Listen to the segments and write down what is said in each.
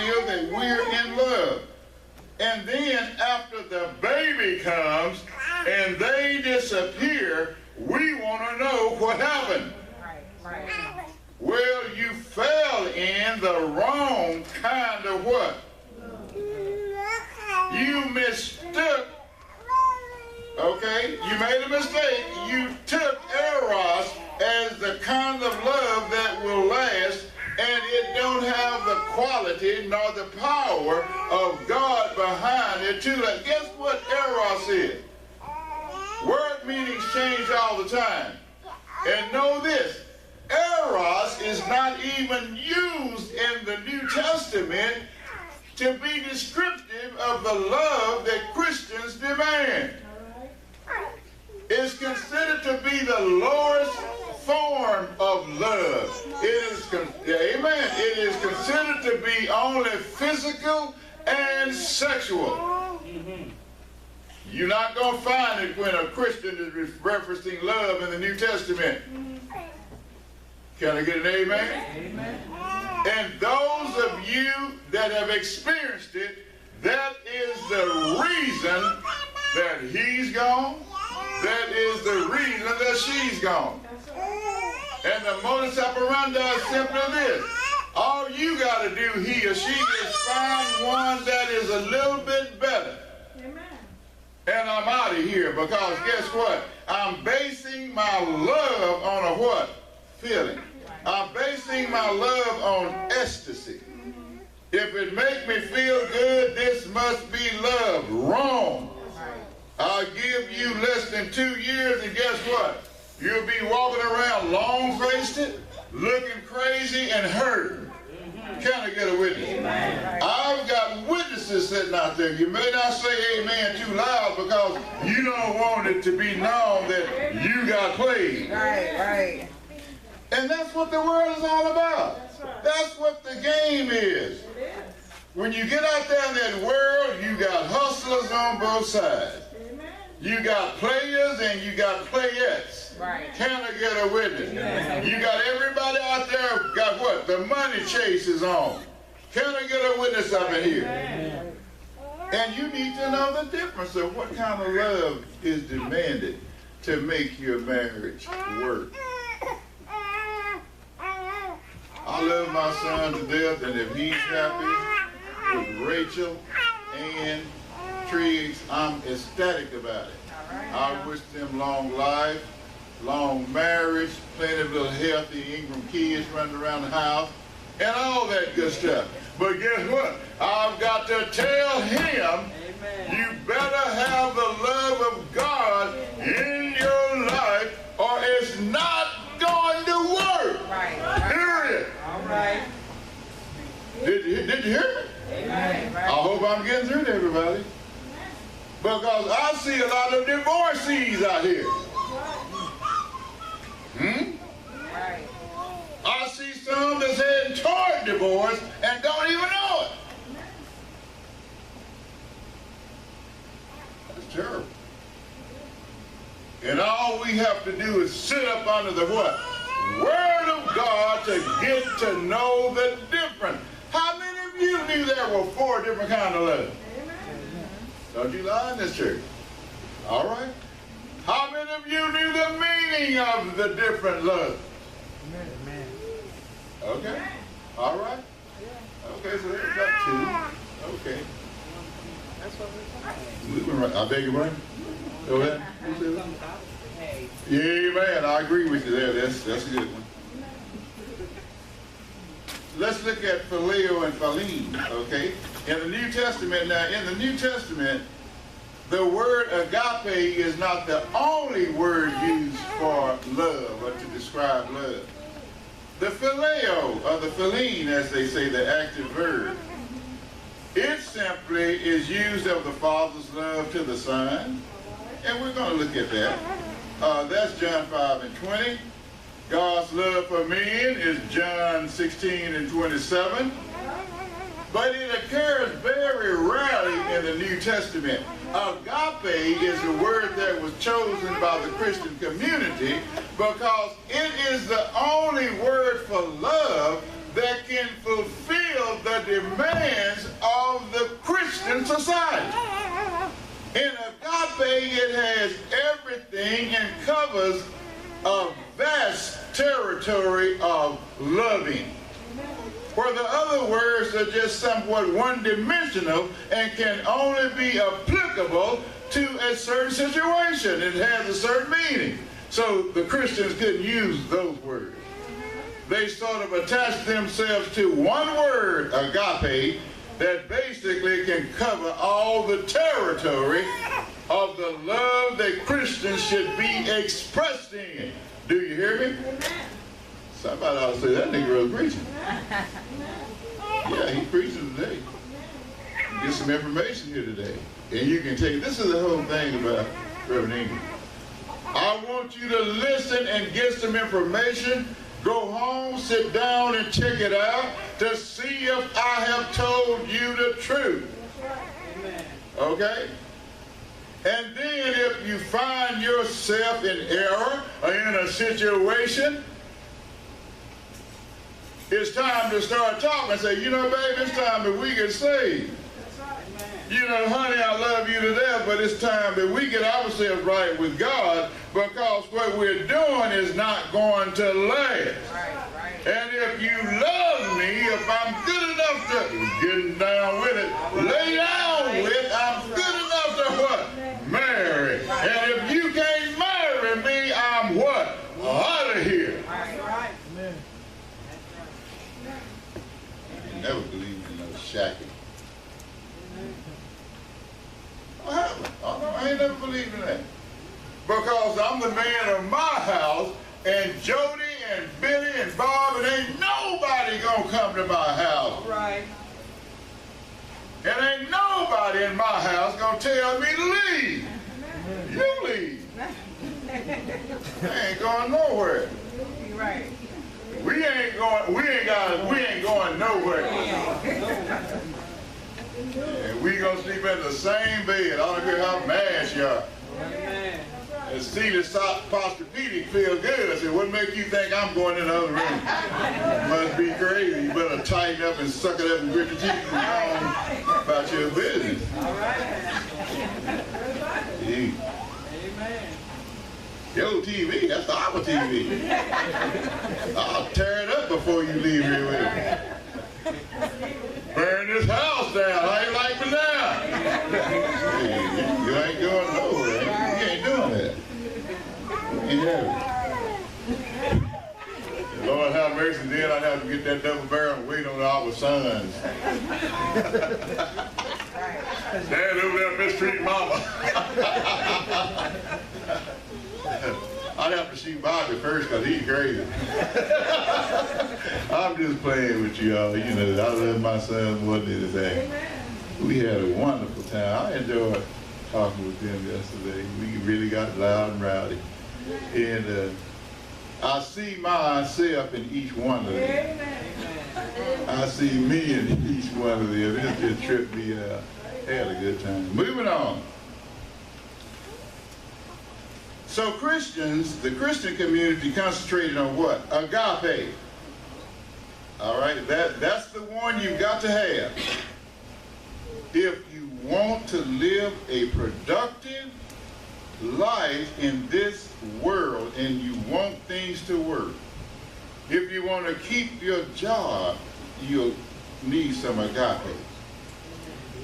that we're in love. And then after the baby comes and they disappear, we want to know what happened. Right. Well, you fell in the wrong kind of what? You mistook. Okay, you made a mistake. You took eros as the kind of love that will last, and it don't have the quality nor the power of God behind it to let. Guess what eros is? Word meanings change all the time. And know this, eros is not even used in the New Testament to be descriptive of the love that Christians demand. It's considered to be the lowest form of love. Amen. It is considered to be only physical and sexual. You're not going to find it when a Christian is referencing love in the New Testament. Can I get an amen? Amen. And those of you that have experienced it, that is the reason that he's gone. That is the reason that she's gone. And the modus operandi is simply this. All you got to do, he or she, is find one that is a little bit better. Amen. And I'm out of here, because guess what? I'm basing my love on a what? Feeling. I'm basing my love on ecstasy. If it makes me feel good, this must be love. Wrong. I'll give you less than 2 years, and guess what? You'll be walking around long-faced, looking crazy, and hurting. Can I get a witness? Amen. I've got witnesses sitting out there. You may not say amen too loud because you don't want it to be known that you got played. Right. And that's what the world is all about. That's what the game is. When you get out there in that world, you got hustlers on both sides. You got players and you got playettes. Right. Can I get a witness? You got everybody out there got what? The money chase is on. Can I get a witness up in here? And you need to know the difference of what kind of love is demanded to make your marriage work. I love my son to death, and if he's happy with Rachel and Triggs, I'm ecstatic about it. I wish them long life, long marriage, plenty of little healthy Ingram kids running around the house, and all that good stuff. But guess what? I've got to tell him, you better have the love of God in your life, or it's not going to work. Right. Period. All right. Did you hear me? Amen. I hope I'm getting through to everybody. Because I see a lot of divorcees out here. Right. I see some that's heading toward divorce and don't even know it. That's terrible. And all we have to do is sit up under the what? Word of God to get to know the difference. How many of you knew there were 4 different kinds of love? Don't you lie in this church. All right. How many of you knew the meaning of the different love? Okay. All right. Okay, so there's about 2. Okay. That's what we're talking Right. I beg your pardon? Go ahead. Yeah, man, I agree with you there. That's a good one. Let's look at PHILIA and PHILIA, okay? In the New Testament, now in the New Testament, the word agape is not the only word used for love or to describe love. The phileo, or the philine, as they say, the active verb, it simply is used of the Father's love to the Son, and we're going to look at that. That's John 5:20. God's love for men is John 16:27. But it occurs very rarely in the New Testament. Agape is a word that was chosen by the Christian community because it is the only word for love that can fulfill the demands of the Christian society. In agape, it has everything and covers a vast territory of loving, where the other words are just somewhat one-dimensional and can only be applicable to a certain situation. It has a certain meaning. So the Christians couldn't use those words. They sort of attached themselves to one word, agape, that basically can cover all the territory of the love that Christians should be expressed in. Do you hear me? Somebody ought to say, that nigga was preaching. Yeah, he's preaching today. Get some information here today. And you can take, this is the whole thing about Reverend Ingram. I want you to listen and get some information. Go home, sit down and check it out to see if I have told you the truth. Okay? And then if you find yourself in error or in a situation, it's time to start talking and say, you know, baby, it's time that we get saved. You know, honey, I love you to death, but it's time that we get ourselves right with God, because what we're doing is not going to last. And if you love me, if I'm good enough to, getting down with it, lay down with, I'm good enough to what? Marry. And if you can't marry me, I'm what? Out of here. I never believed in no shacking. I ain't never believed in that. Because I'm the man of my house, and Jody and Billy and Bob, and ain't nobody gonna come to my house. All right. And ain't nobody in my house gonna tell me to leave. You leave. I ain't going nowhere. You're right. We ain't going nowhere. And we gonna sleep in the same bed. I don't care how mad you are. Amen. And see the Posturepedic feel good. I said, what make you think I'm going in the other room? Must be crazy. You better tighten up and suck it up and grit your teeth and go on about your business. All right. Yeah. Amen. Yo, TV, that's our TV. I'll tear it up before you leave here with it. Burn this house down. How you like me now? Hey, you ain't going nowhere. You ain't doing that. You ain't Lord have mercy, then I'd have to get that double barrel and wait on our sons. Dad over there mistreating mama. I'd have to shoot Bobby first because he's crazy. I'm just playing with you all. You know, I love my son more than anything. We had a wonderful time. I enjoyed talking with them yesterday. We really got loud and rowdy. And I see myself in each one of them. I see me in each one of them. It just tripped me out. Had a good time. Moving on. So Christians, the Christian community concentrated on what? Agape. All right, that's the one you've got to have. If you want to live a productive life in this world and you want things to work, if you want to keep your job, you'll need some agape.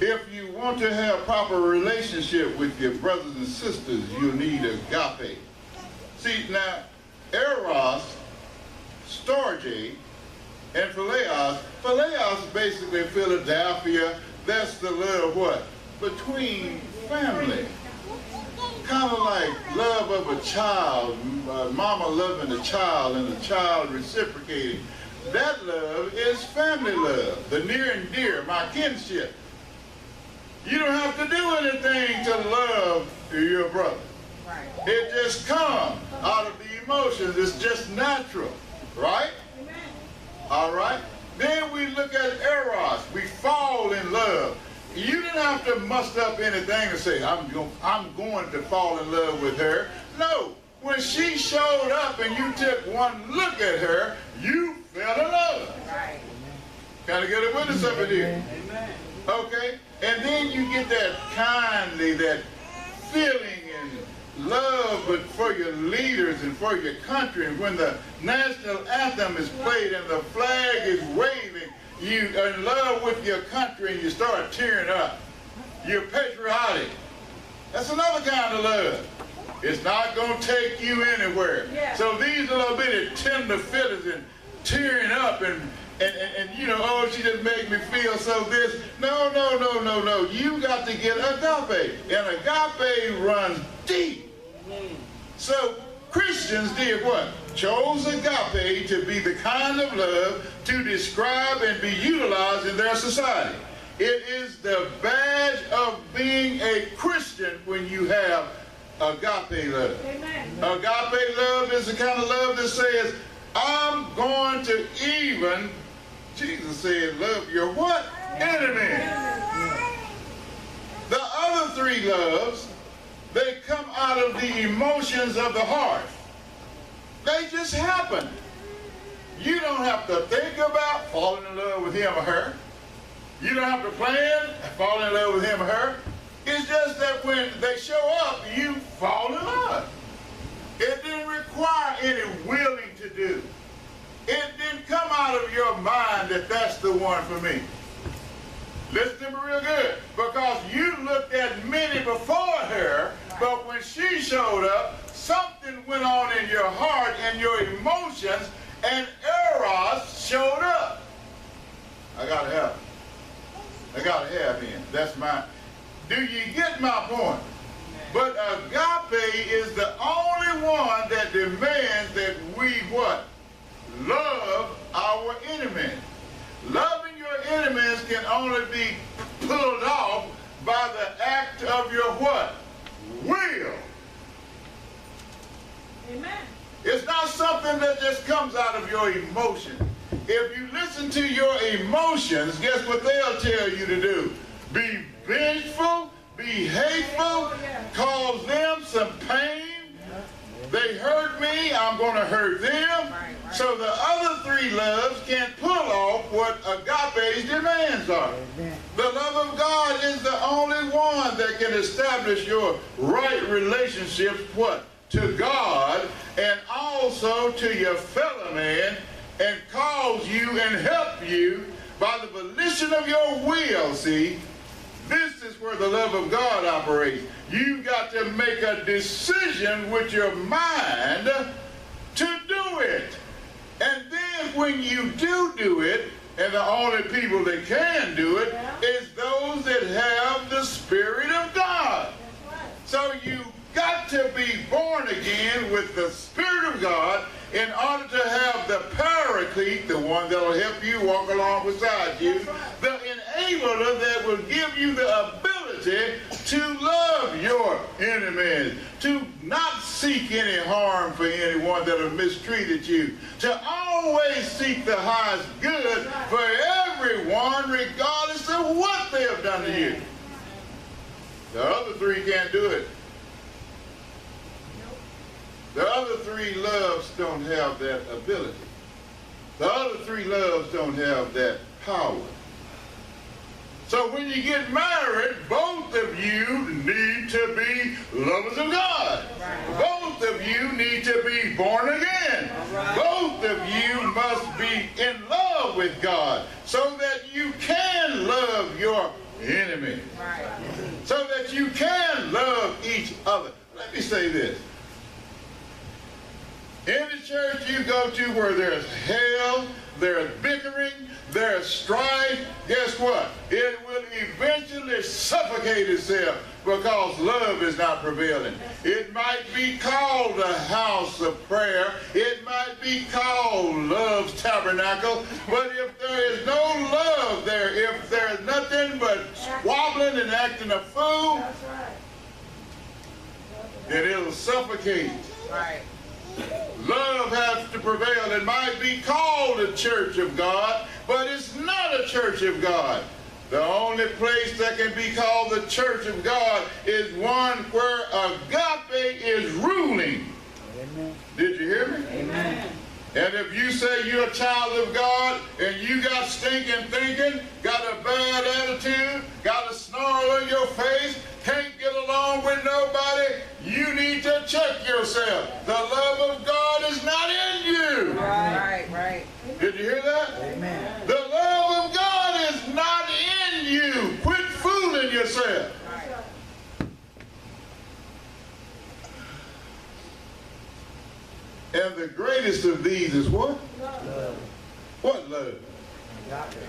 If you want to have proper relationship with your brothers and sisters, you'll need agape. See, now, EROS, STORGE, and PHILIA. PHILIA is basically Philadelphia. That's the love what? Between family. Kind of like love of a child, mama loving a child and the child reciprocating. That love is family love, the near and dear, my kinship. You don't have to do anything to love your brother. Right. It just comes out of the emotions. It's just natural, right? Amen. All right? Then we look at Eros. We fall in love. You didn't have to muster up anything to say, I'm going to fall in love with her. No. When she showed up and you took one look at her, you fell in love. Right. Can I get a witness up in here? Amen. Okay? And then you get that kindly, that feeling and love but for your leaders and for your country. And when the national anthem is played and the flag is waving, you are in love with your country and you start tearing up. You're patriotic. That's another kind of love. It's not going to take you anywhere. Yeah. So these little bitty tender feelings and tearing up and you know, oh, she just made me feel so this. No. You got to get agape. And agape runs deep. So Christians did what? Chose agape to be the kind of love to describe and be utilized in their society. It is the badge of being a Christian when you have agape love. Amen. Agape love is the kind of love that says, I'm going to even, Jesus said, love your what? Enemy. The other three loves, they come out of the emotions of the heart. They just happen. You don't have to think about falling in love with him or her. You don't have to plan falling in love with him or her. It's just that when they show up, you fall in love. It didn't require any willing to do. It didn't come out of your mind that that's the one for me. Listen to me real good. Because you looked at many before her, but when she showed up, something went on in your heart and your emotions, and EROS showed up. I gotta have it. I gotta have him. That's my. Do you get my point? But agape is the only one that demands that we what? Love our enemies. Loving your enemies can only be pulled off by the act of your what? Will. Amen. It's not something that just comes out of your emotion. If you listen to your emotions, guess what they'll tell you to do? Be vengeful, be hateful, cause them some pain. They hurt me, I'm going to hurt them. So the other three loves can't pull off what agape's demands are. The love of God is the only one that can establish your right relationships, what? To God and also to your fellow man, and cause you and help you by the volition of your will, see? This is where the love of God operates. You've got to make a decision with your mind to do it. And then when you do it, and the only people that can do it is those that have the Spirit of God. So you got to be born again with the Spirit of God in order to have the paraclete, the one that will help you walk along beside you, the enabler that will give you the ability to love your enemies, to not seek any harm for anyone that have mistreated you, to always seek the highest good for everyone regardless of what they have done to you. The other three can't do it. The other three loves don't have that ability. The other three loves don't have that power. So when you get married, both of you need to be lovers of God. Both of you need to be born again. Both of you must be in love with God so that you can love your enemy. So that you can love each other. Let me say this. In the church you go to where there's hell, there's bickering, there's strife, guess what? It will eventually suffocate itself because love is not prevailing. It might be called a house of prayer. It might be called love's tabernacle. But if there is no love there, if there's nothing but squabbling and acting a fool, then it'll suffocate. Right. Love has to prevail. It might be called a church of God, but it's not a church of God. The only place that can be called the church of God is one where agape is ruling. Amen. Did you hear me? Amen. And if you say you're a child of God and you got stinking thinking, got a bad attitude, got a snarl on your face, can't get along with nobody, you need to check yourself. The love of God is not in you. Right. Did you hear that? Amen. The love of God is not in you. Quit fooling yourself. And the greatest of these is what? Love. What love? Agape.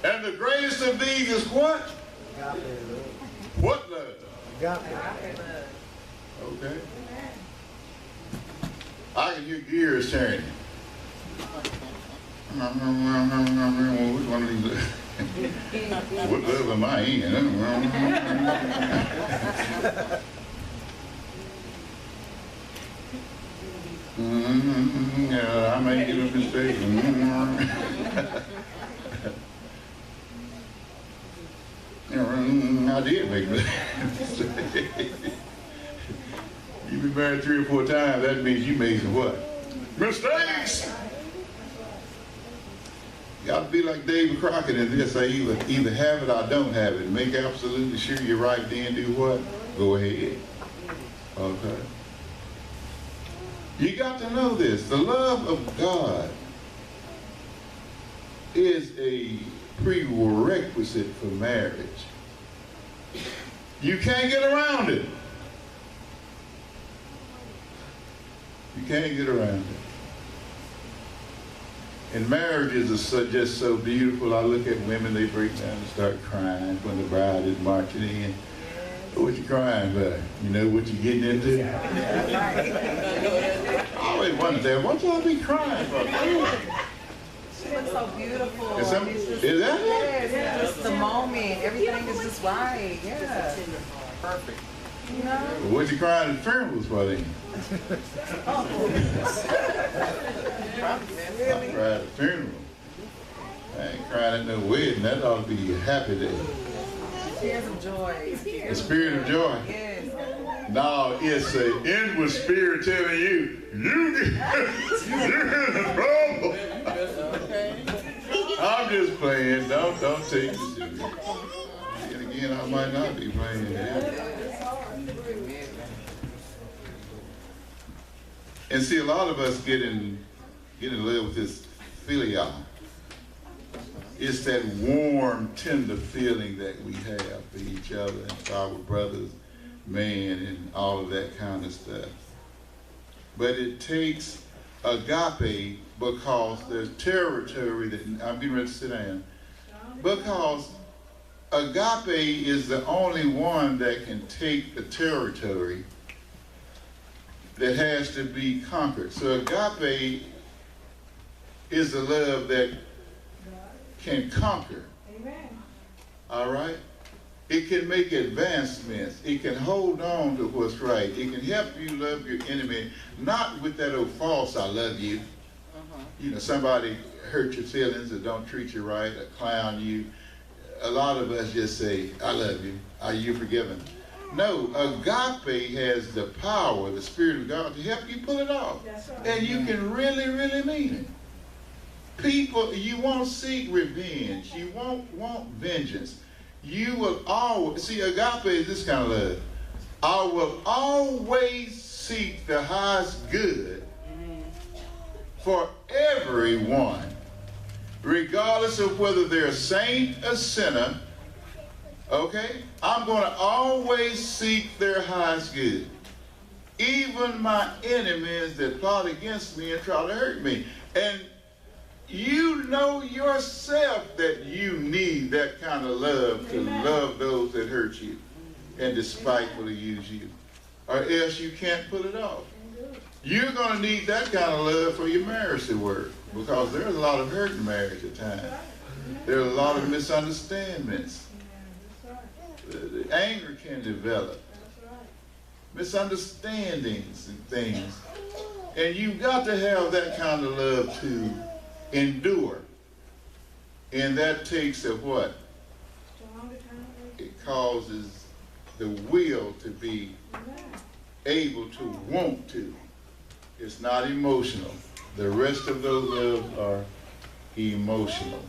And the greatest of these is what? Agape love. What love? Agape. Okay. I can hear gears turning. Which one of these? What love am I in? Yeah, I may get a mistake. I did make a mistake. You've been married 3 or 4 times, that means you made some what? Mistakes! You got to be like David Crockett and just say either have it or don't have it. Make absolutely sure you're right, then do what? Go ahead. Okay. You got to know this. The love of God is a prerequisite for marriage. You can't get around it. You can't get around it. And marriages are just so beautiful. I look at women, they break down and start crying when the bride is marching in. What you crying about? You know what you're getting into? I always wondered that. What y'all be crying about? She looks so beautiful. Is that Yes, it's just the moment. Everything is just right. Yeah. Perfect. You know? What you crying at funerals for then? I cried at a funeral. I ain't crying at no wedding. That ought to be a happy day. Tears of joy. The spirit of joy. Yes. No, it's an inward spirit telling you, you're in trouble. I'm just playing. Don't take me serious. And again, I might not be playing. And see, a lot of us get in love with this PHILIA. It's that warm, tender feeling that we have for each other and for our brothers, man, and all of that kind of stuff. But it takes agape because there's territory that, I'm getting ready to sit down, because agape is the only one that can take the territory that has to be conquered. So agape is the love that can conquer. Amen. All right? It can make advancements. It can hold on to what's right. It can help you love your enemy, not with that old false I love you. You know, somebody hurt your feelings or don't treat you right or clown you. A lot of us just say, I love you. Are you forgiven? No, agape has the power, the Spirit of God, to help you pull it off. That's right. And you can really, really mean it. People, you won't seek revenge. You won't want vengeance. You will always, see, agape is this kind of love. I will always seek the highest good for everyone, regardless of whether they're a saint or sinner. Okay? I'm going to always seek their highest good. Even my enemies that plot against me and try to hurt me. And you know yourself that you need that kind of love to love those that hurt you and despitefully use you. Or else you can't pull it off. You're going to need that kind of love for your marriage to work, because there's a lot of hurt in marriage at times. There are a lot of misunderstandings. Anger can develop. Misunderstandings and things. And you've got to have that kind of love to endure. And that takes a what? It causes the will to be able to want to. It's not emotional. The rest of those loves are emotional.